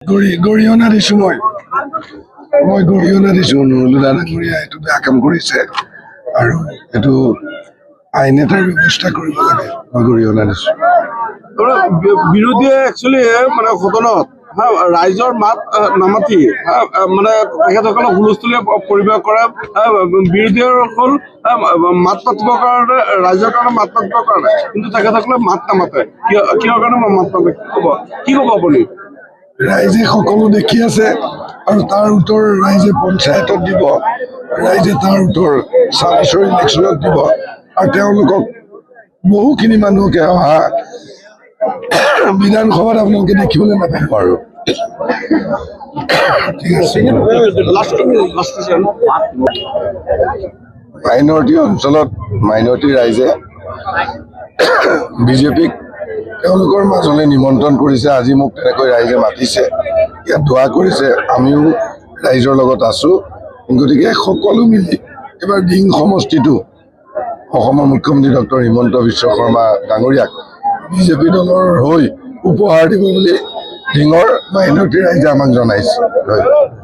গৰিহণা দিছো মই গৰিহণা দিছো নুৰুলুদা ডাঙৰীয়া এইটো বেয়া কাম কৰিছে আৰু এইটো আইন এটাৰ ব্যৱস্থা কৰিব লাগে মই গৰিহণা দিছো বিৰোধীয়ে একচুৱেলি মানে সদনত ৰাইজৰ মাত নামাতি মানে তেখেতসকলক হুলস্থুলীয়া পৰিৱেশ কৰে বিৰোধীসকল মাত মাতিবৰ কাৰণে ৰাইজৰ কাৰণে মাত মাতিবৰ কাৰণে কিন্তু তেখেতসকলে মাত নামাতে কিহৰ কাৰণে মাত নামাতে কি ক'ব আপুনি ৰাইজে সকলো দেখি আছে আৰু তাৰ উত্তৰ ৰাইজে পঞ্চায়তত দিব ৰাইজে তাৰ উত্তৰ ২৬ৰ ইলেকশ্যনত দিব আৰু তেওঁলোকক বহুখিনি মানুহকে অহা বিধানসভাত আপোনালোকে দেখিবলৈ নাপাব আৰু ঠিক আছে মাইনৰিটি অঞ্চলত মাইনৰিটি ৰাইজে বিজেপিক তেওঁলোকৰ মাজলৈ নিমন্ত্ৰণ কৰিছে আজি মোক তেনেকৈ ৰাইজে মাতিছে ইয়াত দোৱা কৰিছে আমিও ৰাইজৰ লগত আছো গতিকে সকলো মিলি এবাৰ দিং সমষ্টিটো অসমৰ মুখ্যমন্ত্ৰী ডক্টৰ হিমন্ত বিশ্ব শৰ্মা ডাঙৰীয়াক বিজেপি দলৰ হৈ উপহাৰ দিব বুলি দিঙৰ মাইনৰিটি ৰাইজে আমাক জনাইছে